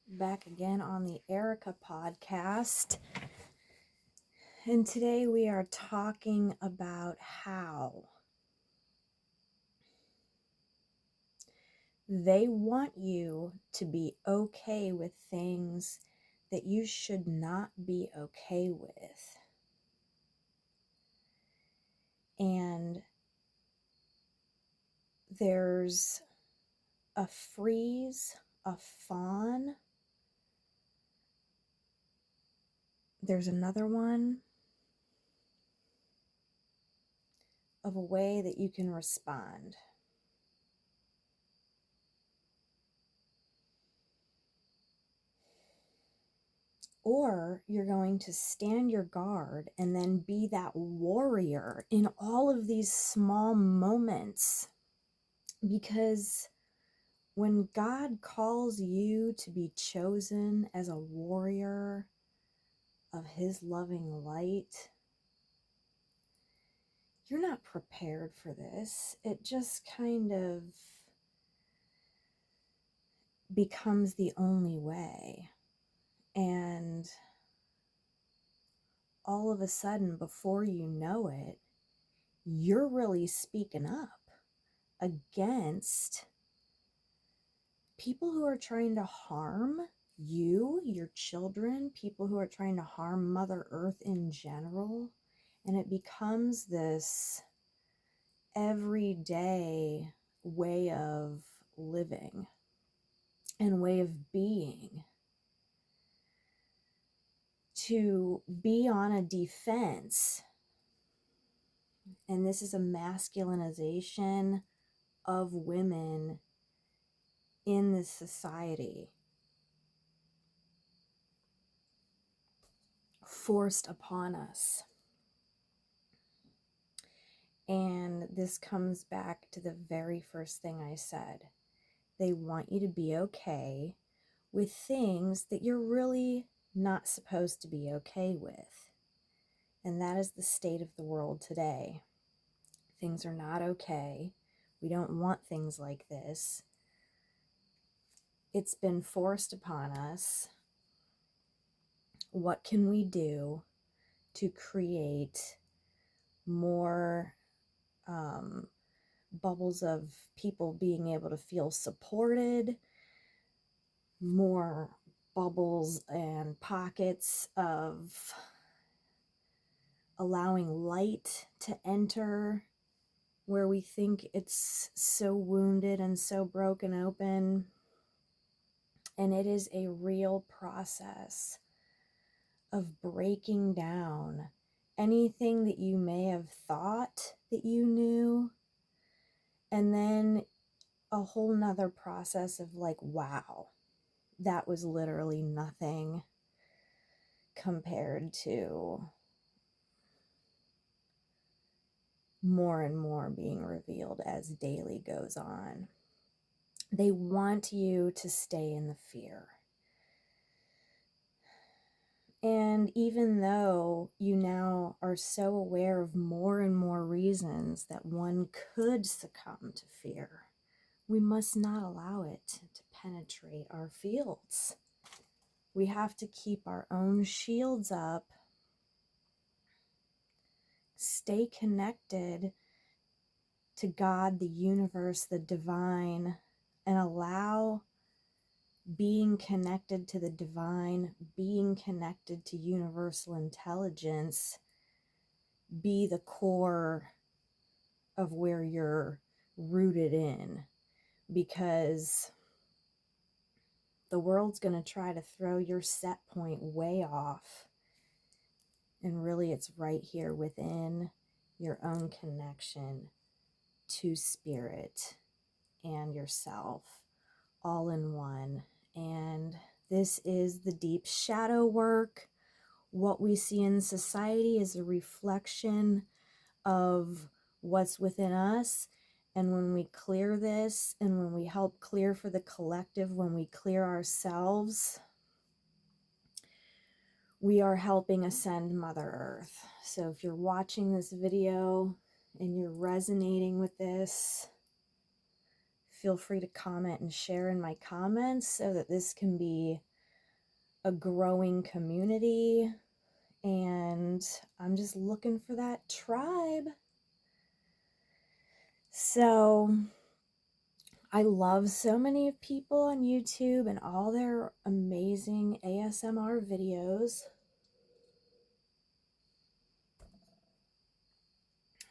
Back again on the Erica podcast. And today we are talking about how they want you to be okay with things that you should not be okay with. And there's a freeze, a fawn. There's another one of a way that you can respond. Or you're going to stand your guard and then be that warrior in all of these small moments. Because when God calls you to be chosen as a warrior of His loving light, you're not prepared for this. It just kind of becomes the only way. And all of a sudden, before you know it, you're really speaking up against people who are trying to harm you, your children, people who are trying to harm Mother Earth in general. And it becomes this everyday way of living and way of being, to be on a defense. And this is a masculinization of women in this society, forced upon us. And this comes back to the very first thing I said. They want you to be okay with things that you're really not supposed to be okay with. And that is the state of the world today. Things are not okay. We don't want things like this. It's been forced upon us. What can we do to create more bubbles of people being able to feel supported, more bubbles and pockets of allowing light to enter where we think it's so wounded and so broken open? And it is a real process of breaking down anything that you may have thought that you knew, and then a whole nother process of like, wow, that was literally nothing compared to more and more being revealed as daily goes on. They want you to stay in the fear. And even though you now are so aware of more and more reasons that one could succumb to fear, we must not allow it to penetrate our fields. We have to keep our own shields up, stay connected to God, the universe, the divine, and allow being connected to the divine, being connected to universal intelligence, be the core of where you're rooted in. Because the world's going to try to throw your set point way off. And really, it's right here within your own connection to spirit and yourself, all in one. And this is the deep shadow work. What we see in society is a reflection of what's within us. And when we clear this, and when we help clear for the collective, when we clear ourselves, we are helping ascend Mother Earth. So if you're watching this video and you're resonating with this, feel free to comment and share in my comments so that this can be a growing community, and I'm just looking for that tribe. So I love so many people on YouTube and all their amazing ASMR videos.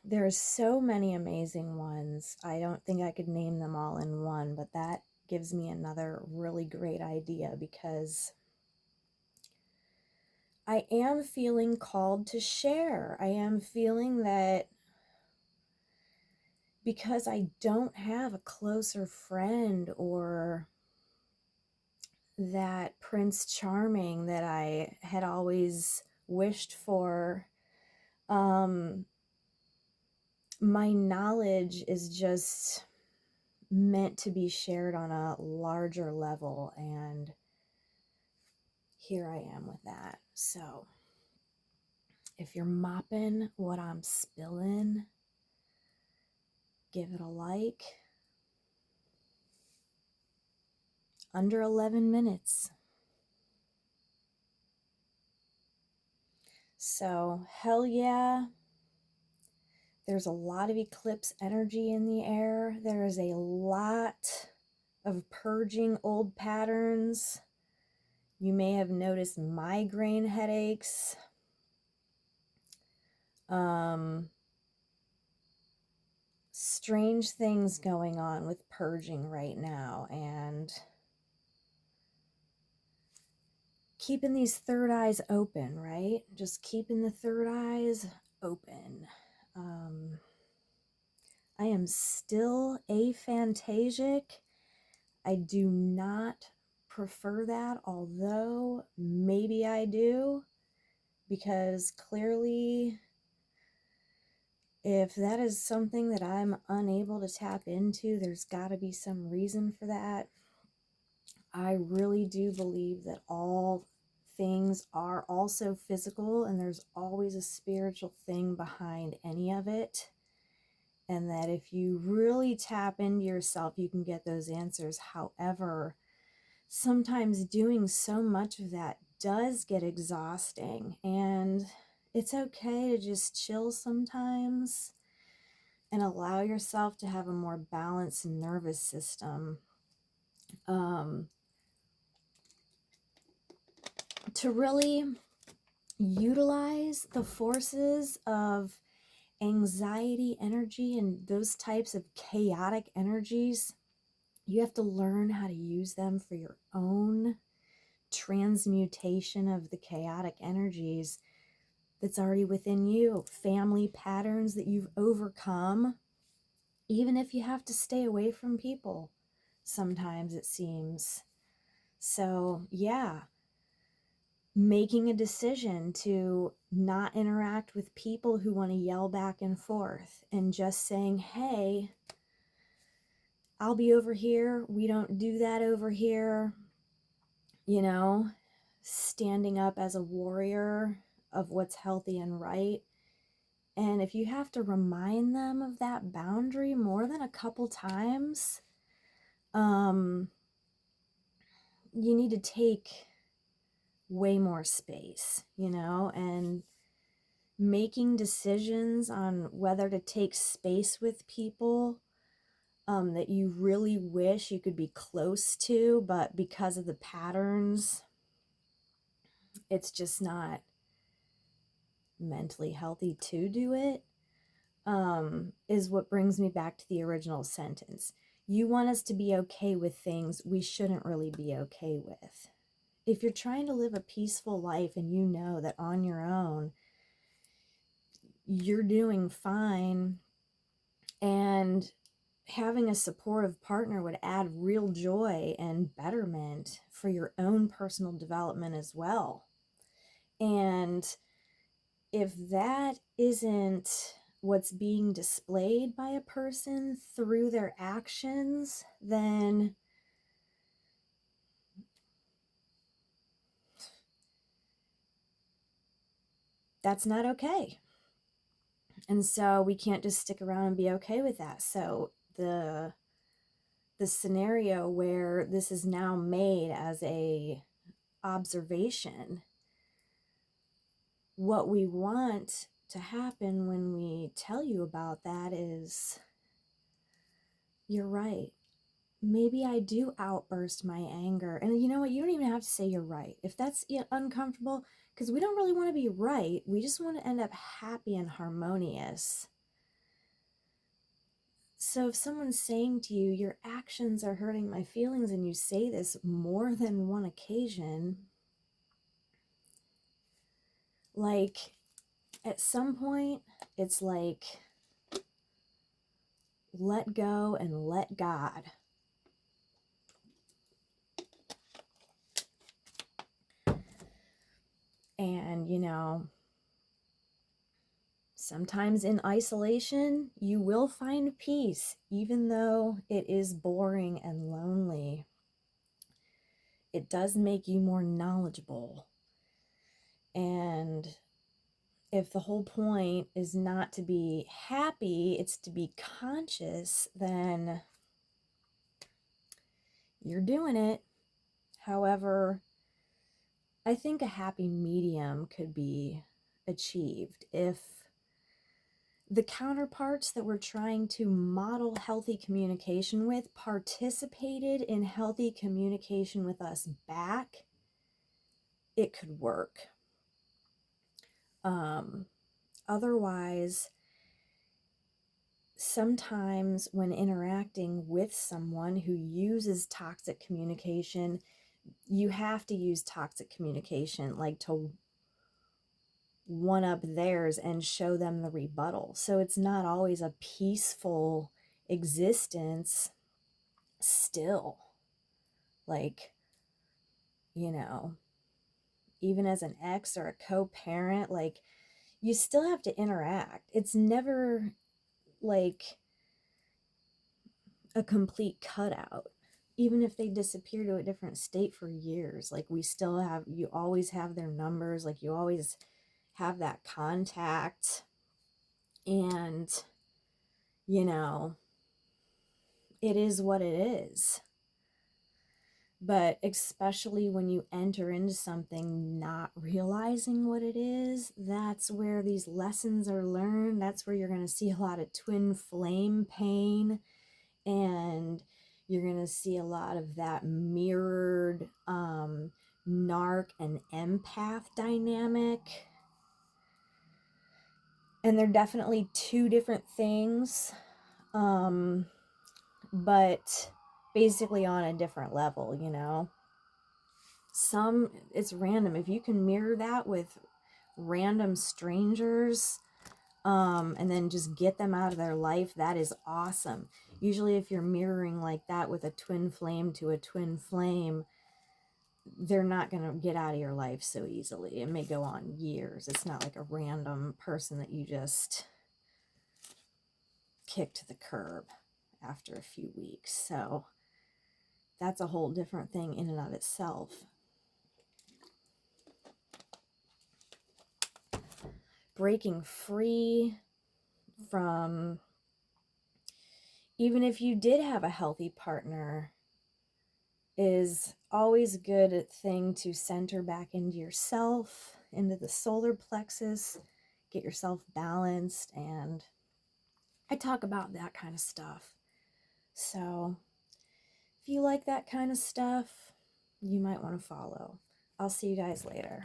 There's so many amazing ones. I don't think I could name them all in one, but that gives me another really great idea, because I am feeling called to share. I am feeling that because I don't have a closer friend or that Prince Charming that I had always wished for, my knowledge is just meant to be shared on a larger level, and here I am with that. So if you're mopping what I'm spilling, give it a like. Under 11 minutes. So hell yeah. There's a lot of eclipse energy in the air. There is a lot of purging old patterns. You may have noticed migraine headaches. Strange things going on with purging right now, and keeping these third eyes open, right? Just keeping the third eyes open. I am still aphantasic. I do not prefer that, although maybe I do, because clearly if that is something that I'm unable to tap into, there's got to be some reason for that. I really do believe that all things are also physical, and there's always a spiritual thing behind any of it. And that if you really tap into yourself, you can get those answers. However, sometimes doing so much of that does get exhausting, and it's okay to just chill sometimes and allow yourself to have a more balanced nervous system. To really utilize the forces of anxiety energy and those types of chaotic energies, you have to learn how to use them for your own transmutation of the chaotic energies that's already within you. Family patterns that you've overcome, even if you have to stay away from people sometimes, it seems. So yeah, making a decision to not interact with people who want to yell back and forth, and just saying, hey, I'll be over here. We don't do that over here. You know, standing up as a warrior of what's healthy and right. And if you have to remind them of that boundary more than a couple times, you need to take way more space, you know, and making decisions on whether to take space with people that you really wish you could be close to, but because of the patterns, it's just not mentally healthy to do it, is what brings me back to the original sentence. You want us to be okay with things we shouldn't really be okay with. If you're trying to live a peaceful life and you know that on your own you're doing fine, and having a supportive partner would add real joy and betterment for your own personal development as well. And if that isn't what's being displayed by a person through their actions, then that's not okay. And so we can't just stick around and be okay with that. So the scenario where this is now made as a observation. What we want to happen when we tell you about that is, you're right. Maybe I do outburst my anger. And you know what? You don't even have to say you're right. If that's uncomfortable, because we don't really want to be right. We just want to end up happy and harmonious. So if someone's saying to you, your actions are hurting my feelings, and you say this more than one occasion, like at some point, it's like, let go and let God. And, you know, sometimes in isolation, you will find peace, even though it is boring and lonely. It does make you more knowledgeable. And if the whole point is not to be happy, it's to be conscious, then you're doing it. However, I think a happy medium could be achieved if the counterparts that we're trying to model healthy communication with participated in healthy communication with us back. It could work. Otherwise, sometimes when interacting with someone who uses toxic communication, you have to use toxic communication, like to one up theirs and show them the rebuttal. So it's not always a peaceful existence still. Like, you know, even as an ex or a co-parent, like, you still have to interact. It's never like a complete cutout. Even if they disappear to a different state for years, like, we still have, you always have their numbers, like, you always have that contact. And, you know, it is what it is. But especially when you enter into something not realizing what it is, that's where these lessons are learned. That's where you're going to see a lot of twin flame pain, and you're going to see a lot of that mirrored narc and empath dynamic. And they're definitely two different things, but basically on a different level, you know. It's random. If you can mirror that with random strangers, and then just get them out of their life, that is awesome. Usually if you're mirroring like that with a twin flame to a twin flame, they're not going to get out of your life so easily. It may go on years. It's not like a random person that you just kick to the curb after a few weeks. So that's a whole different thing in and of itself. Breaking free from, even if you did have a healthy partner, is always a good thing to center back into yourself, into the solar plexus, get yourself balanced. And I talk about that kind of stuff. So if you like that kind of stuff, you might want to follow. I'll see you guys later.